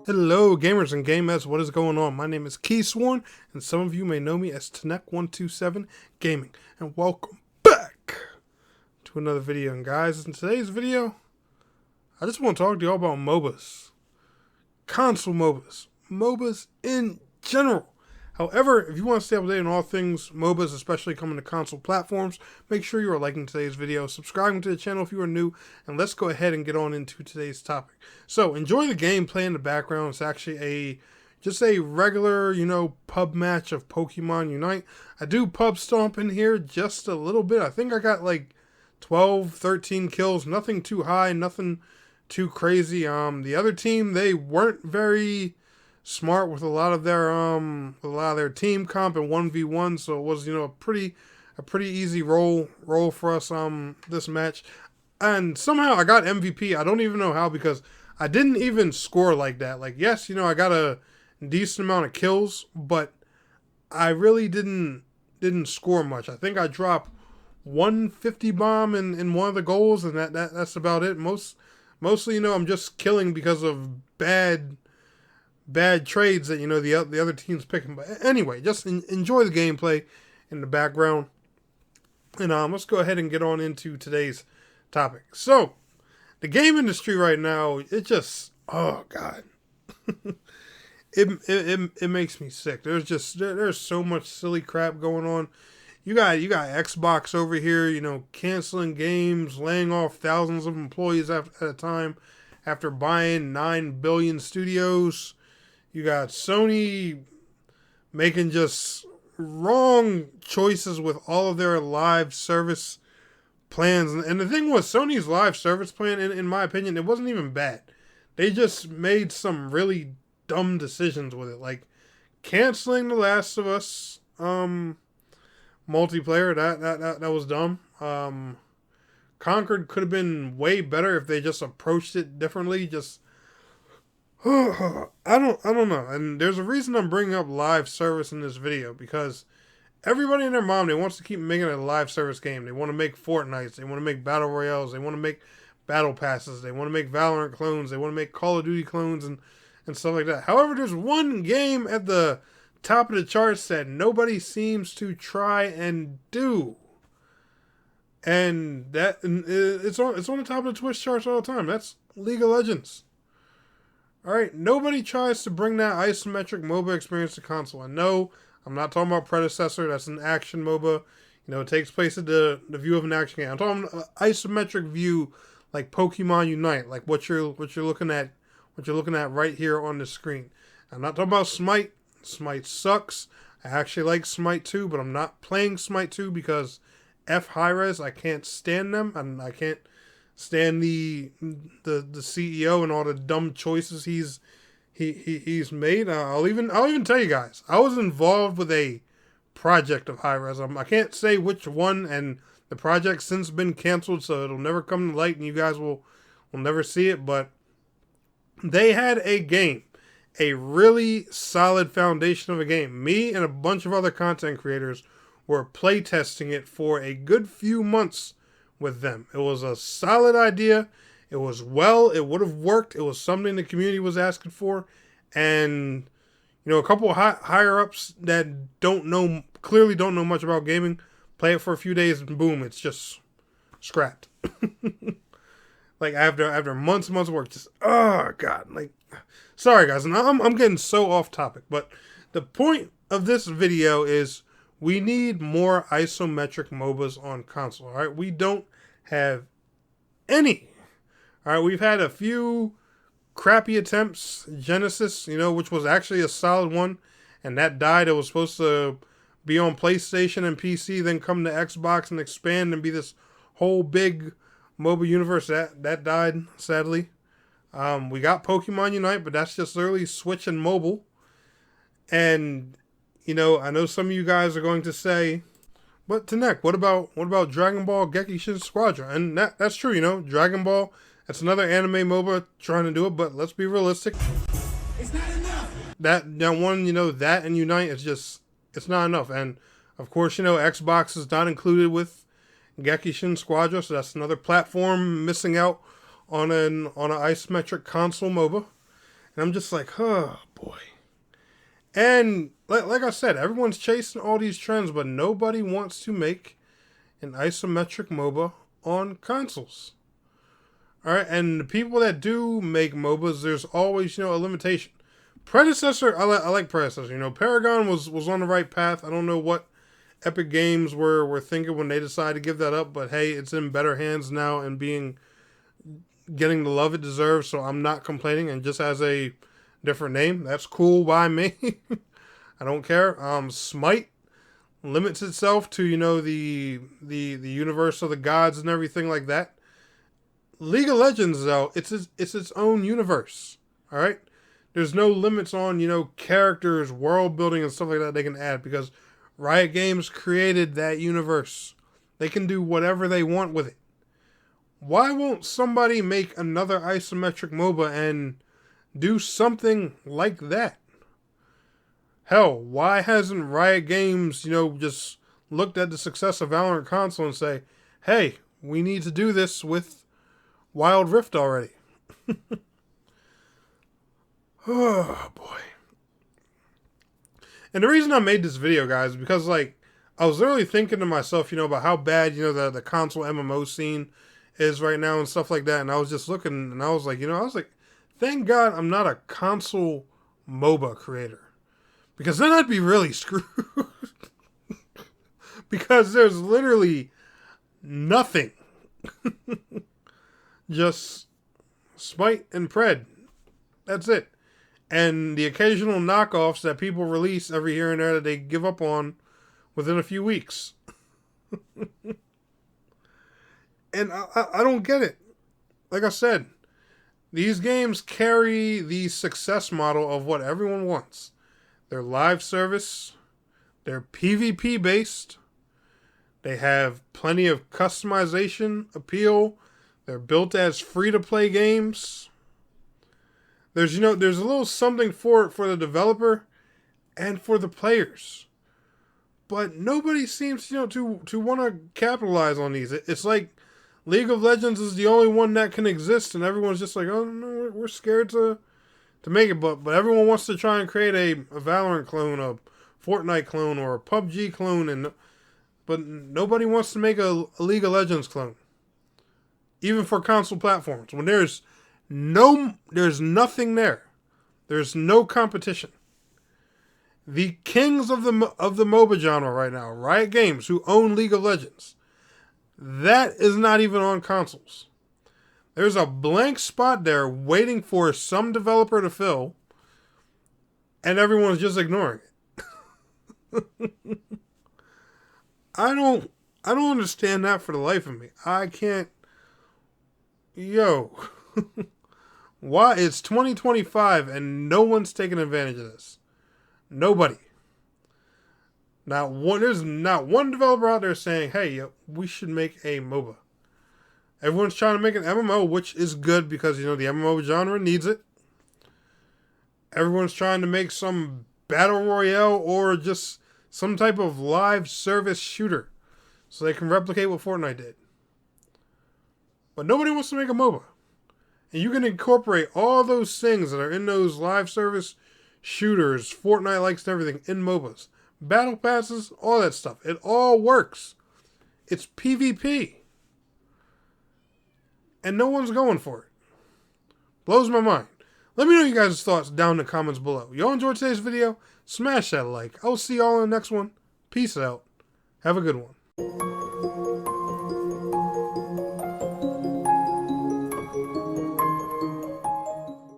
Hello gamers and gamers, what is going on? My name is Keysworn, and some of you may know me as Tanek127 Gaming, and welcome back to another video. And guys, in today's video, I just want to talk to y'all about MOBAs. Console MOBAs. MOBAs in general. However, if you want to stay up to date on all things MOBAs, especially coming to console platforms, make sure you are liking today's video, subscribing to the channel if you are new, and let's go ahead and get on into today's topic. So, enjoy the gameplay in the background. It's actually just a regular, pub match of Pokemon Unite. I do pub stomp in here just a little bit. I think I got like 12, 13 kills. Nothing too high, nothing too crazy. The other team, they weren't very smart with a lot of their team comp and 1v1, so it was a pretty easy roll for us this match. And somehow I got MVP. I don't even know how, because I didn't even score like that. Like, yes, I got a decent amount of kills, but I really didn't score much. I think I dropped 150 bomb in one of the goals, and that's about it. Mostly, I'm just killing because of bad trades that the other team's picking. But anyway, just enjoy the gameplay in the background, and let's go ahead and get on into today's topic. So, the game industry right now, it just, oh god, it makes me sick. There's so much silly crap going on. You got Xbox over here, canceling games, laying off thousands of employees at a time after buying 9 billion studios. You got Sony making just wrong choices with all of their live service plans. And the thing was, Sony's live service plan, in my opinion, it wasn't even bad. They just made some really dumb decisions with it. Like canceling The Last of Us multiplayer. That was dumb. Conquered could have been way better if they just approached it differently. I don't know. And there's a reason I'm bringing up live service in this video, because everybody and their mom, they wants to keep making a live service game. They want to make Fortnites, they want to make Battle Royales, they want to make Battle Passes, they want to make Valorant clones, they want to make Call of Duty clones and stuff like that. However, there's one game at the top of the charts that nobody seems to try and do. And it's on the top of the Twitch charts all the time. That's League of Legends. Alright, nobody tries to bring that isometric MOBA experience to console. I know, I'm not talking about Predecessor, that's an action MOBA. It takes place at the view of an action game. I'm talking isometric view like Pokemon Unite, like what you're looking at right here on the screen. I'm not talking about Smite. Smite sucks. I actually like Smite 2, but I'm not playing Smite 2 because F high-res, I can't stand them, and I can't stand the CEO and all the dumb choices he's made. I'll even tell you guys, I was involved with a project of high-res. I can't say which one, and the project's since been canceled, so it'll never come to light, and you guys will never see it. But they had a game, a really solid foundation of a game. Me and a bunch of other content creators were playtesting it for a good few months with them. It was a solid idea. It would have worked. It was something the community was asking for. And, a couple of higher ups that clearly don't know much about gaming, play it for a few days and boom, it's just scrapped. Like after months and months of work, just, oh god, like, sorry guys, and I'm getting so off topic, but the point of this video is we need more isometric MOBAs on console. Alright, we don't have any. Alright, we've had a few crappy attempts. Genesis, which was actually a solid one, and that died. It was supposed to be on PlayStation and PC, then come to Xbox and expand and be this whole big MOBA universe. That died, sadly. We got Pokemon Unite, but that's just literally Switch and mobile. And I know some of you guys are going to say, but Tanek, what about Dragon Ball Gekishin Squadron? And that's true, Dragon Ball, that's another anime MOBA trying to do it, but let's be realistic. It's not enough. That one, that and Unite is just, it's not enough. And of course, Xbox is not included with Gekishin Squadron, so that's another platform missing out on an isometric console MOBA. And I'm just like, oh boy. And like I said, everyone's chasing all these trends, but nobody wants to make an isometric MOBA on consoles. All right, and the people that do make MOBAs, there's always, a limitation. Predecessor, I like Predecessor. Paragon was on the right path. I don't know what Epic Games were thinking when they decided to give that up, but hey, it's in better hands now and getting the love it deserves, so I'm not complaining, and just has a different name. That's cool by me. I don't care. Smite limits itself to, the universe of the gods and everything like that. League of Legends, though, it's its own universe. All right? There's no limits on, characters, world building, and stuff like that they can add, because Riot Games created that universe. They can do whatever they want with it. Why won't somebody make another isometric MOBA and do something like that? Hell, why hasn't Riot Games, just looked at the success of Valorant console and say, hey, we need to do this with Wild Rift already? Oh, boy. And the reason I made this video, guys, is because, I was literally thinking to myself, about how bad, the console MMO scene is right now and stuff like that. And I was just looking, and I was like, thank God I'm not a console MOBA creator. Because then I'd be really screwed. Because there's literally nothing. Just Smite and Pred. That's it. And the occasional knockoffs that people release every here and there that they give up on within a few weeks. And I don't get it. Like I said, these games carry the success model of what everyone wants. They're live service. They're PvP based. They have plenty of customization appeal. They're built as free-to-play games. There's a little something for the developer and for the players. But nobody seems, to want to capitalize on these. It's like League of Legends is the only one that can exist, and everyone's just like, oh no, we're scared to make it. But everyone wants to try and create a Valorant clone, a Fortnite clone, or a PUBG clone, but nobody wants to make a League of Legends clone, even for console platforms. When there's nothing there, there's no competition. The kings of the MOBA genre right now, Riot Games, who own League of Legends, that is not even on consoles. There's a blank spot there waiting for some developer to fill, and everyone's just ignoring it. I don't understand that for the life of me. I can't. Why? It's 2025 and no one's taking advantage of this. Nobody. There's not one developer out there saying, hey, we should make a MOBA. Everyone's trying to make an MMO, which is good because, the MMO genre needs it. Everyone's trying to make some battle royale or just some type of live service shooter so they can replicate what Fortnite did. But nobody wants to make a MOBA. And you can incorporate all those things that are in those live service shooters, Fortnite likes and everything, in MOBAs. Battle passes, all that stuff. It all works. It's PvP. And no one's going for it. Blows my mind. Let me know your guys' thoughts down in the comments below. Y'all enjoyed today's video? Smash that like. I'll see y'all in the next one. Peace out. Have a good one.